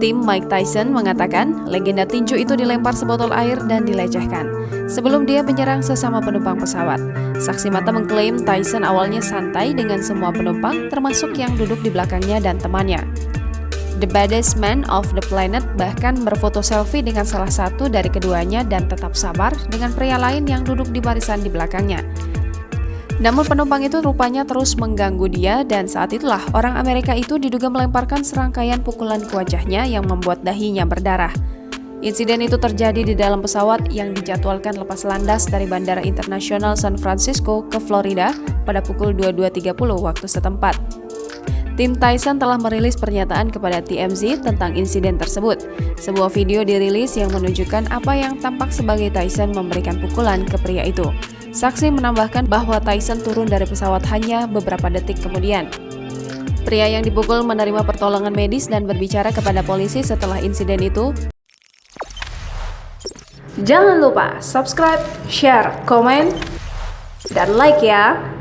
Tim Mike Tyson mengatakan legenda tinju itu dilempar sebotol air dan dilecehkan sebelum dia menyerang sesama penumpang pesawat. Saksi mata mengklaim Tyson awalnya santai dengan semua penumpang termasuk yang duduk di belakangnya dan temannya. The baddest man of the planet bahkan berfoto selfie dengan salah satu dari keduanya dan tetap sabar dengan pria lain yang duduk di barisan di belakangnya. Namun penumpang itu rupanya terus mengganggu dia dan saat itulah orang Amerika itu diduga melemparkan serangkaian pukulan ke wajahnya yang membuat dahinya berdarah. Insiden itu terjadi di dalam pesawat yang dijadwalkan lepas landas dari Bandara Internasional San Francisco ke Florida pada pukul 22.30 waktu setempat. Tim Tyson telah merilis pernyataan kepada TMZ tentang insiden tersebut. Sebuah video dirilis yang menunjukkan apa yang tampak sebagai Tyson memberikan pukulan ke pria itu. Saksi menambahkan bahwa Tyson turun dari pesawat hanya beberapa detik kemudian. Pria yang dipukul menerima pertolongan medis dan berbicara kepada polisi setelah insiden itu. Jangan lupa subscribe, share, komen, dan like ya!